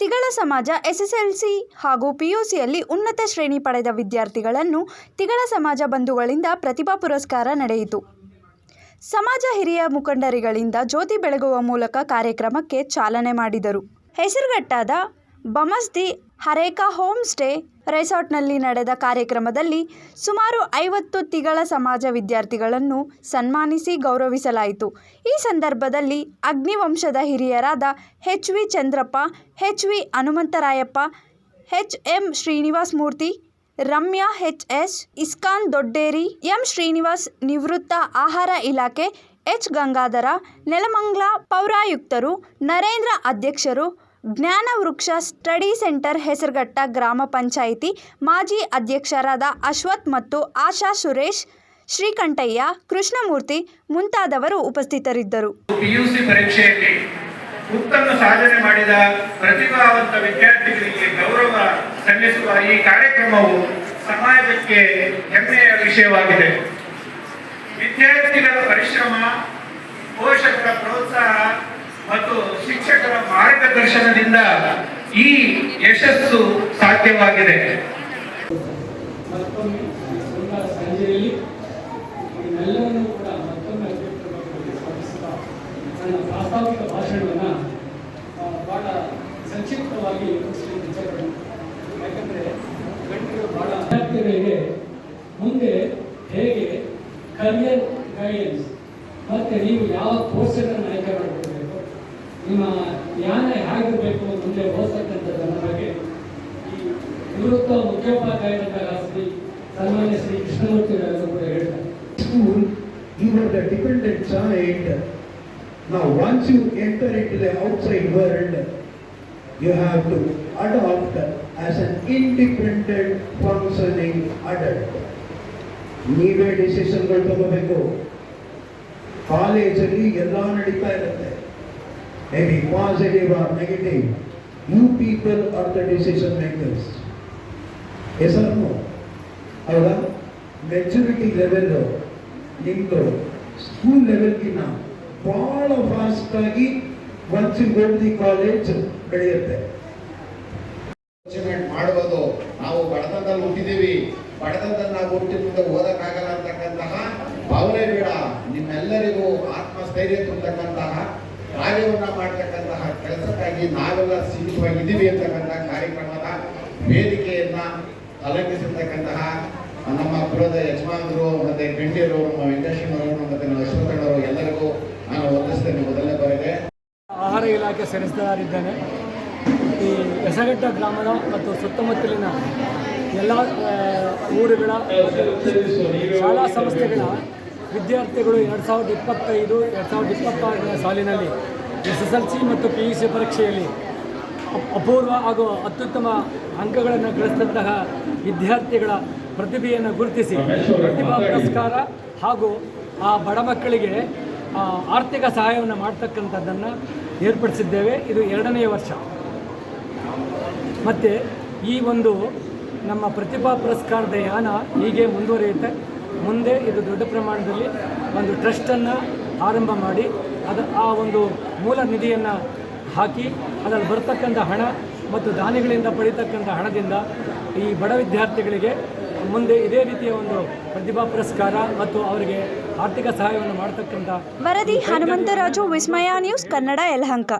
ತಿಗಳ ಸಮಾಜ ಎಸ್ಎಸ್ಎಲ್ಸಿ ಹಾಗೂ ಪಿಯುಸಿಯಲ್ಲಿ ಉನ್ನತ ಶ್ರೇಣಿ ಪಡೆದ ವಿದ್ಯಾರ್ಥಿಗಳನ್ನು ತಿಗಳ ಸಮಾಜ ಬಂಧುಗಳಿಂದ ಪ್ರತಿಭಾ ಪುರಸ್ಕಾರ ನಡೆಯಿತು. ಸಮಾಜ ಹಿರಿಯ ಮುಖಂಡರುಗಳಿಂದ ಜ್ಯೋತಿ ಬೆಳಗುವ ಮೂಲಕ ಕಾರ್ಯಕ್ರಮಕ್ಕೆ ಚಾಲನೆ ಮಾಡಿದರು. ಹೆಸರುಘಟ್ಟದ ಬಮಸ್ದಿ ಹರೇಕಾ ಹೋಮ್ ಸ್ಟೇ ರೆಸಾರ್ಟ್ನಲ್ಲಿ ನಡೆದ ಕಾರ್ಯಕ್ರಮದಲ್ಲಿ ಸುಮಾರು 50 ತಿಗಳ ಸಮಾಜ ವಿದ್ಯಾರ್ಥಿಗಳನ್ನು ಸನ್ಮಾನಿಸಿ ಗೌರವಿಸಲಾಯಿತು. ಈ ಸಂದರ್ಭದಲ್ಲಿ ಅಗ್ನಿವಂಶದ ಹಿರಿಯರಾದ H V. Chandrappa, H V. Hanumantharayappa, H M. Srinivasamurthy, Ramya H S, ISKCON Dodderi, M. Srinivas, ನಿವೃತ್ತ ಆಹಾರ ಇಲಾಖೆ ಎಚ್. ಗಂಗಾಧರ, ನೆಲಮಂಗಲ ಪೌರಾಯುಕ್ತರು, ನರೇಂದ್ರ ಅಧ್ಯಕ್ಷರು, ಜ್ಞಾನ ವೃಕ್ಷ ಸ್ಟಡಿ ಸೆಂಟರ್ ಹೆಸರುಘಟ್ಟ ಗ್ರಾಮ ಪಂಚಾಯಿತಿ ಮಾಜಿ ಅಧ್ಯಕ್ಷರಾದ ಅಶ್ವಥ್ ಮತ್ತು ಆಶಾ ಸುರೇಶ್, ಶ್ರೀಕಂಠಯ್ಯ, ಕೃಷ್ಣಮೂರ್ತಿ ಮುಂತಾದವರು ಉಪಸ್ಥಿತರಿದ್ದರು. ಪಿಯುಸಿ ಪರೀಕ್ಷೆಯಲ್ಲಿ ಉತ್ತಮ ಸಾಧನೆ ಮಾಡಿದ ಪ್ರತಿಭಾವಂತ ವಿದ್ಯಾರ್ಥಿಗಳಿಗೆ ಗೌರವ ಸಲ್ಲಿಸುವ ಈ ಕಾರ್ಯಕ್ರಮವು ಸಮಾಜಕ್ಕೆ ಹೆಮ್ಮೆಯ ವಿಷಯವಾಗಿದೆ. ವಿದ್ಯಾರ್ಥಿಗಳ ಪರಿಶ್ರಮ, ಪೋಷಕರ ಪ್ರೋತ್ಸಾಹ ಮತ್ತು ಶಿಕ್ಷಕರ ಮಾರ್ಗದರ್ಶನದಿಂದ ಈ ಯಶಸ್ಸು ಸಾಧ್ಯವಾಗಿದೆ. ನನ್ನ ಪ್ರಾಸ್ತಾವಿಕ ಭಾಷಣವನ್ನು ಭಾಳ ಸಂಕ್ಷಿಪ್ತವಾಗಿ ಯಾಕಂದರೆ ಗಂಟೆಗಳು ಭಾಳ ವಿದ್ಯಾರ್ಥಿಗಳಿಗೆ ಮುಂದೆ ಹೇಗೆ ಕರಿಯರ್ ಗೈಡೆನ್ಸ್ ಮತ್ತು ನೀವು ಯಾವ ಕೋರ್ಸ್ಗಳನ್ನು ಆಯ್ಕೆ ಮಾಡಿಕೊಳ್ಬೇಕು, ನಿಮ್ಮ ಜ್ಞಾನ ಹೇಗಿರಬೇಕು ಮುಂದೆ ಓದ್ತಕ್ಕಂಥದ್ದರ ಬಗ್ಗೆ ಈ ನಿವೃತ್ತ ಮುಖ್ಯೋಪಾಧ್ಯಾಯರಾದ ಶ್ರೀ ಸನ್ಮಾನ್ಯ ಶ್ರೀ ಕೃಷ್ಣಮೂರ್ತಿ ಅವರು ಕೂಡ ಹೇಳ್ತಾರೆ. School, you were the dependent child. Now once you enter into the outside world, you have to adopt as an independent functioning adult. ನೀವೇ ಡಿಸಿಷನ್ಗಳು ತಗೋಬೇಕು. ಕಾಲೇಜಲ್ಲಿ ಎಲ್ಲ ನಡೀತಾ ಇರುತ್ತೆ, maybe positive or negative. You people are the decision makers. Yes or no? ಹೌದಾ? Maturity level ನಿಮ್ಮದು school ಲೆವೆಲ್ಗಿನ್ನ ಭಾಳ ಫಾಸ್ಟ್ ಆಗಿ once you go to the college ಬೆಳೆಯುತ್ತೆ. ಮಾಡುವುದು ನಾವು ಬಡತನದಲ್ಲಿ ಹುಟ್ಟಿದ್ದೀವಿ, ಬಡತನದಲ್ಲಿ ನಾವು ಹುಟ್ಟಿ ಮುಂದೆ ಓದಕ್ಕಾಗಲ್ಲ ಅಂತಕ್ಕಂತಹ ಭಾವನೆ ಬೇಡ. ನಿಮ್ಮೆಲ್ಲರಿಗೂ ಆತ್ಮಸ್ಥೈರ್ಯ ತುಂಬತಕ್ಕಂತಹ ಕಾರ್ಯವನ್ನ ಮಾಡ್ತಕ್ಕಂತಹ ಕೆಲಸಕ್ಕಾಗಿ ನಾವೆಲ್ಲ ಸೀಮಿತವಾಗಿದ್ದೀವಿ ಅಂತಕ್ಕಂತಹ ಕಾರ್ಯಕ್ರಮದ ವೇದಿಕೆಯನ್ನ ಅಲಂಕರಿಸಿರ್ತಕ್ಕಂತಹ ನಮ್ಮ ಪುರದ ಯಜಮಾನರು ಮತ್ತೆ ಗಂಡಿಯರು, ನಮ್ಮ ವೆಂಕಟೇಶ್ವರವರು ಮತ್ತೆ ನಮ್ಮ ಅಶ್ವಥಣ್ಣವರು ಎಲ್ಲರಿಗೂ ನಾನು ವಂದಿಸ್ತೇನೆ. ಮೊದಲನೇ ಬಾರಿಗೆ ಆಹಾರ ಇಲಾಖೆ ಸೆರೆಸ್ದಾರಿದ್ದೇನೆ. ಈ ಹೆಸರುಘಟ್ಟ ಗ್ರಾಮದ ಮತ್ತು ಸುತ್ತಮುತ್ತಲಿನ ಎಲ್ಲ ಊರುಗಳ ಶಾಲಾ ಸಂಸ್ಥೆಗಳ ವಿದ್ಯಾರ್ಥಿಗಳು 2025-2026ನೇ ಸಾಲಿನಲ್ಲಿ SSLC ಮತ್ತು PUC ಪರೀಕ್ಷೆಯಲ್ಲಿ ಅಪೂರ್ವ ಹಾಗೂ ಅತ್ಯುತ್ತಮ ಅಂಕಗಳನ್ನು ಗಳಿಸಿದಂತಹ ವಿದ್ಯಾರ್ಥಿಗಳ ಪ್ರತಿಭೆಯನ್ನು ಗುರುತಿಸಿ ಪ್ರತಿಭಾ ಪುರಸ್ಕಾರ ಹಾಗೂ ಆ ಬಡ ಮಕ್ಕಳಿಗೆ ಆರ್ಥಿಕ ಸಹಾಯವನ್ನು ಮಾಡ್ತಕ್ಕಂಥದ್ದನ್ನು ಏರ್ಪಡಿಸಿದ್ದೇವೆ. ಇದು 2ನೇ ವರ್ಷ. ಮತ್ತು ಈ ಒಂದು ನಮ್ಮ ಪ್ರತಿಭಾ ಪುರಸ್ಕಾರದ ಯಾನ ಹೀಗೆ ಮುಂದುವರಿಯುತ್ತೆ. ಮುಂದೆ ಇದು ದೊಡ್ಡ ಪ್ರಮಾಣದಲ್ಲಿ ಒಂದು ಟ್ರಸ್ಟನ್ನು ಆರಂಭ ಮಾಡಿ ಆ ಒಂದು ಮೂಲ ನಿಧಿಯನ್ನು ಹಾಕಿ ಅದರಲ್ಲಿ ಬರ್ತಕ್ಕಂಥ ಹಣ ಮತ್ತು ದಾನಿಗಳಿಂದ ಪಡೀತಕ್ಕಂಥ ಹಣದಿಂದ ಈ ಬಡ ವಿದ್ಯಾರ್ಥಿಗಳಿಗೆ ಮುಂದೆ ಇದೇ ರೀತಿಯ ಒಂದು ಪ್ರತಿಭಾ ಪುರಸ್ಕಾರ ಮತ್ತು ಅವರಿಗೆ ಆರ್ಥಿಕ ಸಹಾಯವನ್ನು ಮಾಡತಕ್ಕಂಥ ವರದಿ ಹನುಮಂತರಾಜು, ವಿಸ್ಮಯ ನ್ಯೂಸ್, ಕನ್ನಡ, ಯಲಹಂಕ.